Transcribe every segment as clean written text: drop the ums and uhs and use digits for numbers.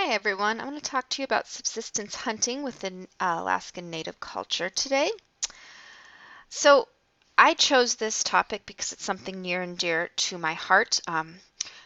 Hi everyone, I'm going to talk to you about subsistence hunting within Alaskan Native culture today. So I chose this topic because it's something near and dear to my heart.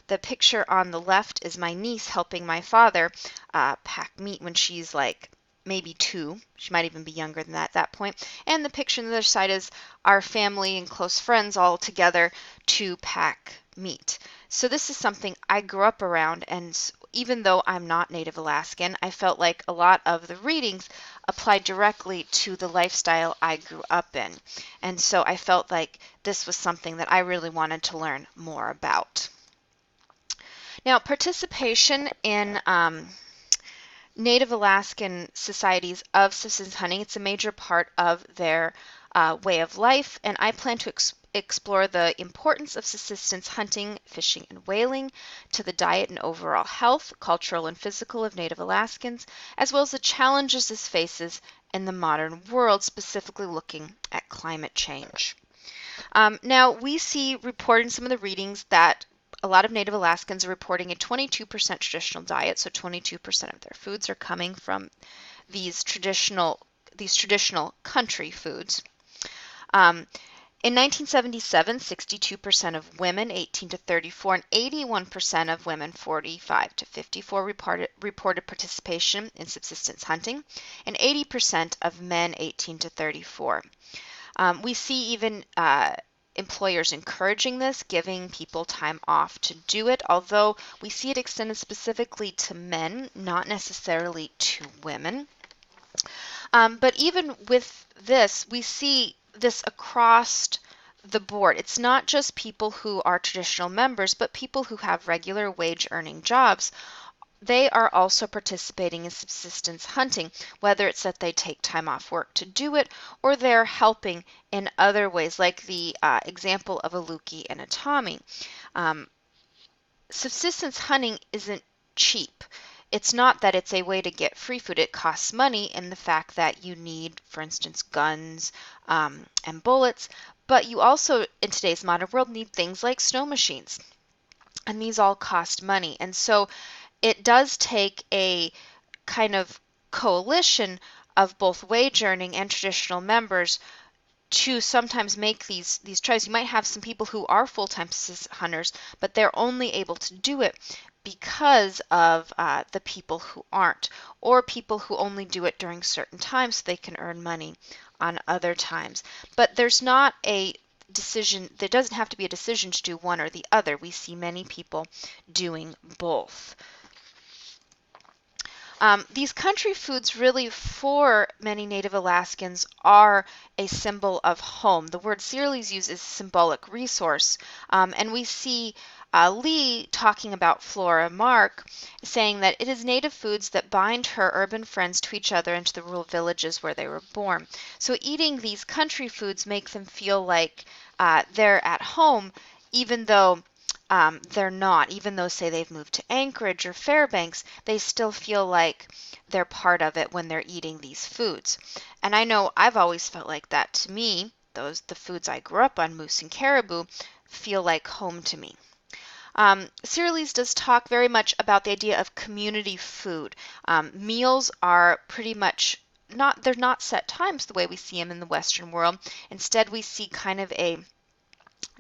The picture on the left is my niece helping my father pack meat when she's like maybe 2. She might even be younger than that at that point. And the picture on the other side is our family and close friends all together to pack meat. So this is something I grew up around, and even though I'm not Native Alaskan, I felt like a lot of the readings applied directly to the lifestyle I grew up in. And so I felt like this was something that I really wanted to learn more about. Now, participation in Native Alaskan societies of subsistence hunting, it's a major part of their way of life, and I plan to explore the importance of subsistence hunting, fishing, and whaling to the diet and overall health, cultural and physical of Native Alaskans, as well as the challenges this faces in the modern world, specifically looking at climate change. Now, we see reported in some of the readings that a lot of Native Alaskans are reporting a 22% traditional diet, so 22% of their foods are coming from these traditional country foods. In 1977, 62% of women 18 to 34 and 81% of women 45 to 54 reported participation in subsistence hunting, and 80% of men 18 to 34. We see even employers encouraging this, giving people time off to do it, although we see it extended specifically to men, not necessarily to women. But even with this, we see this across the board. It's not just people who are traditional members, but people who have regular wage earning jobs. They are also participating in subsistence hunting, whether it's that they take time off work to do it or they're helping in other ways, like the example of a Luki and a Tommy. Subsistence hunting isn't cheap. It's not that it's a way to get free food. It costs money in the fact that you need, for instance, guns and bullets, but you also, in today's modern world, need things like snow machines. And these all cost money. And so it does take a kind of coalition of both wage earning and traditional members to sometimes make these tries. You might have some people who are full-time hunters, but they're only able to do it because of the people who aren't, or people who only do it during certain times so they can earn money on other times. But there's not a decision, there doesn't have to be a decision to do one or the other. We see many people doing both. These country foods really, for many Native Alaskans, are a symbol of home. The word cereal is used as a symbolic resource, and we see Lee talking about Flora Mark, saying that it is native foods that bind her urban friends to each other and to the rural villages where they were born. So eating these country foods make them feel like they're at home, even though they're not. Even though, say, they've moved to Anchorage or Fairbanks, they still feel like they're part of it when they're eating these foods. And I know I've always felt like that. To me, the foods I grew up on, moose and caribou, feel like home to me. Cerealese does talk very much about the idea of community food. Meals are pretty much they're not set times the way we see them in the Western world. Instead, we see kind of a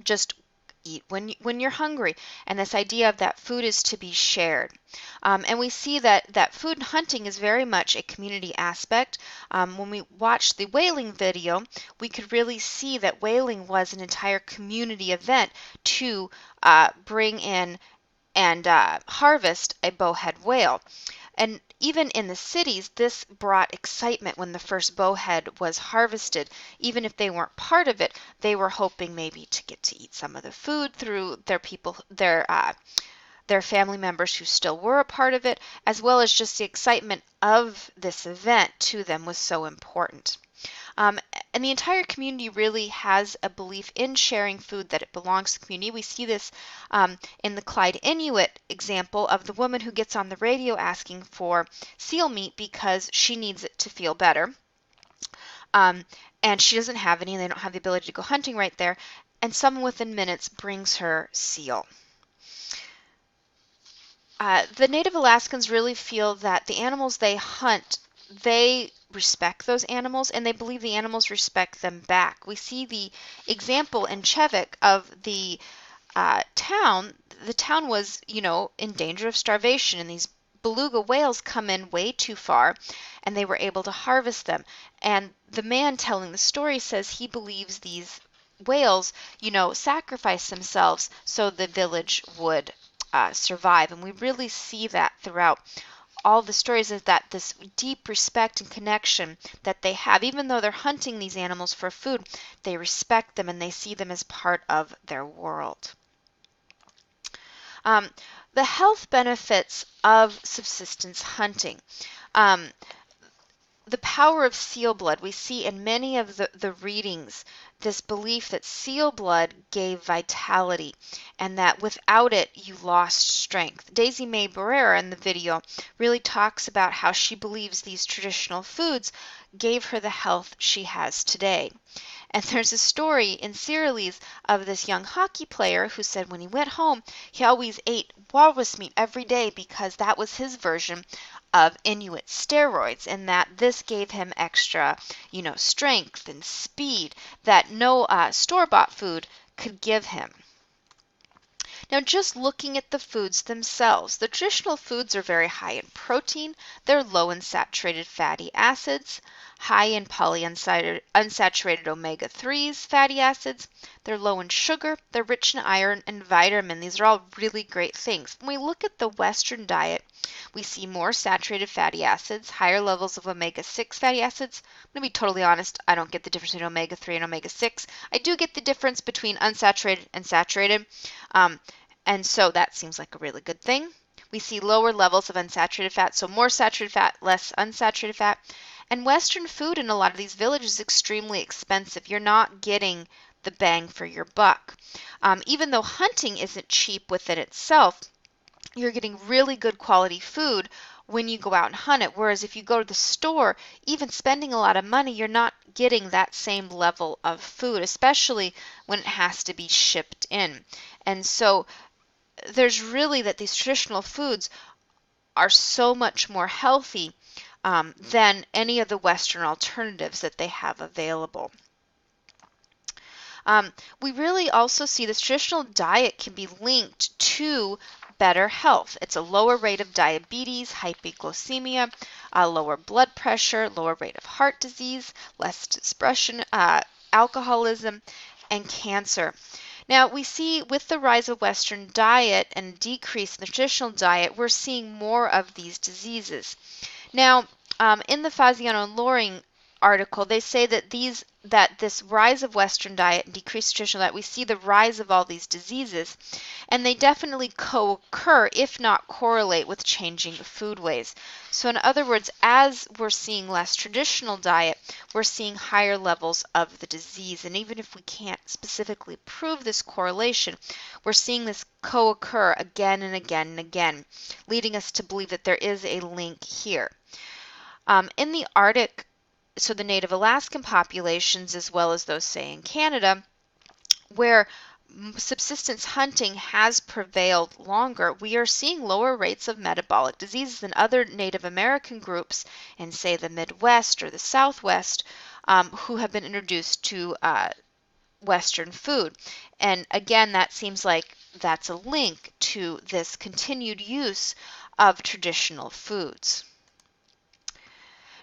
just eat when you're hungry, and this idea of that food is to be shared. And we see that food hunting is very much a community aspect. When we watched the whaling video, we could really see that whaling was an entire community event to bring in and harvest a bowhead whale. And even in the cities, this brought excitement when the first bowhead was harvested. Even if they weren't part of it, they were hoping maybe to get to eat some of the food through their family members who still were a part of it, as well as just the excitement of this event to them was so important. And the entire community really has a belief in sharing food, that it belongs to the community. We see this in the Clyde Inuit example of the woman who gets on the radio asking for seal meat because she needs it to feel better. And she doesn't have any, and they don't have the ability to go hunting right there. And someone within minutes brings her seal. The Native Alaskans really feel that the animals they hunt, they respect those animals and they believe the animals respect them back. We see the example in Chevik of the town. The town was, in danger of starvation, and these beluga whales come in way too far, and they were able to harvest them. And the man telling the story says he believes these whales, sacrifice themselves so the village would survive. And we really see that throughout all the stories, is that this deep respect and connection that they have, even though they're hunting these animals for food, they respect them and they see them as part of their world. Um, the health benefits of subsistence hunting. Um, the power of seal blood. We see in many of the readings this belief that seal blood gave vitality and that without it you lost strength. Daisy Mae Barrera in the video really talks about how she believes these traditional foods gave her the health she has today. And there's a story in Searles of this young hockey player who said when he went home, he always ate walrus meat every day because that was his version of Inuit steroids, and that this gave him extra, strength and speed that no store-bought food could give him. Now, just looking at the foods themselves, the traditional foods are very high in protein, they're low in saturated fatty acids, high in polyunsaturated omega-3s fatty acids, they're low in sugar, they're rich in iron and vitamin. These are all really great things. When we look at the Western diet, we see more saturated fatty acids, higher levels of omega-6 fatty acids. I'm going to be totally honest, I don't get the difference between omega-3 and omega-6. I do get the difference between unsaturated and saturated. And so that seems like a really good thing. We see lower levels of unsaturated fat, so more saturated fat, less unsaturated fat. And Western food in a lot of these villages is extremely expensive. You're not getting the bang for your buck. Even though hunting isn't cheap within itself, you're getting really good quality food when you go out and hunt it. Whereas if you go to the store, even spending a lot of money, you're not getting that same level of food, especially when it has to be shipped in. And so there's really that these traditional foods are so much more healthy than any of the Western alternatives that they have available. We really also see this traditional diet can be linked to better health. It's a lower rate of diabetes, hypoglycemia, lower blood pressure, lower rate of heart disease, less depression, alcoholism, and cancer. Now, we see with the rise of Western diet and decrease in the traditional diet, we're seeing more of these diseases. Now, in the Faziano and Loring article, they say that this rise of Western diet and decreased traditional diet, we see the rise of all these diseases, and they definitely co-occur, if not correlate, with changing foodways. So in other words, as we're seeing less traditional diet, we're seeing higher levels of the disease. And even if we can't specifically prove this correlation, we're seeing this co-occur again and again and again, leading us to believe that there is a link here. In the Arctic, so the Native Alaskan populations, as well as those, say, in Canada, where subsistence hunting has prevailed longer, we are seeing lower rates of metabolic diseases than other Native American groups in, say, the Midwest or the Southwest, who have been introduced to Western food. And again, that seems like that's a link to this continued use of traditional foods.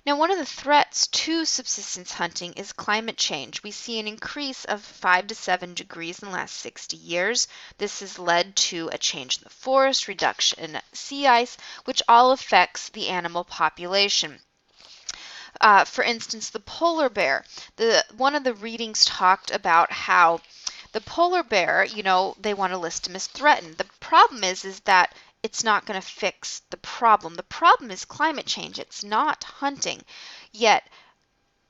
Now, one of the threats to subsistence hunting is climate change. We see an increase of 5 to 7 degrees in the last 60 years. This has led to a change in the forest, reduction in sea ice, which all affects the animal population. For instance, the polar bear. One of the readings talked about how the polar bear, they want to list him as threatened. The problem is that it's not going to fix the problem. The problem is climate change. It's not hunting. Yet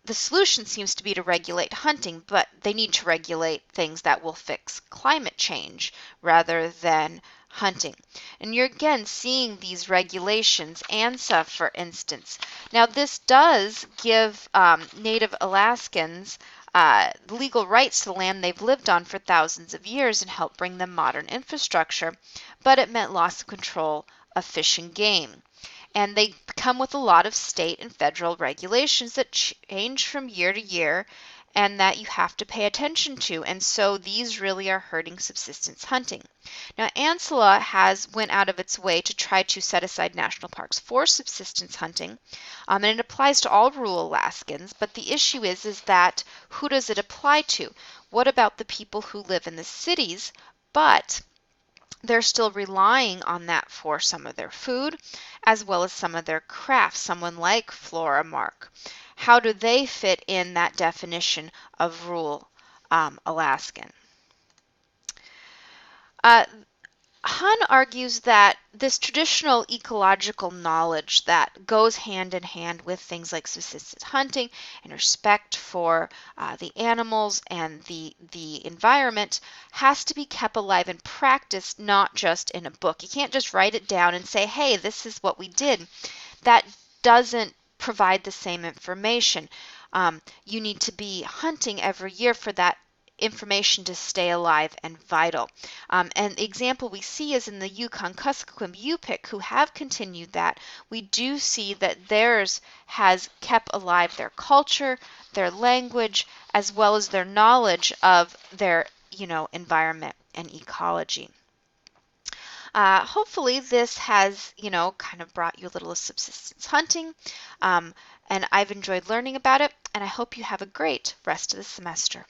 the solution seems to be to regulate hunting, but they need to regulate things that will fix climate change rather than hunting. And you're again seeing these regulations, ANTH, for instance. Now, this does give Native Alaskans legal rights to the land they've lived on for thousands of years and help bring them modern infrastructure, but it meant loss of control of Fish and Game. And they come with a lot of state and federal regulations that change from year to year and that you have to pay attention to. And so these really are hurting subsistence hunting. Now, ANTH has went out of its way to try to set aside national parks for subsistence hunting, and it applies to all rural Alaskans. But the issue is that who does it apply to? What about the people who live in the cities, but they're still relying on that for some of their food as well as some of their crafts, someone like Flora Mark. How do they fit in that definition of rural Alaskan? Uh, Hun argues that this traditional ecological knowledge that goes hand in hand with things like subsistence hunting and respect for the animals and the environment has to be kept alive and practiced, not just in a book. You can't just write it down and say, hey, this is what we did. That doesn't provide the same information. You need to be hunting every year for that information to stay alive and vital. And the example we see is in the Yukon-Kuskokwim Yupik, who have continued that. We do see that theirs has kept alive their culture, their language, as well as their knowledge of their, environment and ecology. Hopefully this has, kind of brought you a little subsistence hunting, and I've enjoyed learning about it, and I hope you have a great rest of the semester.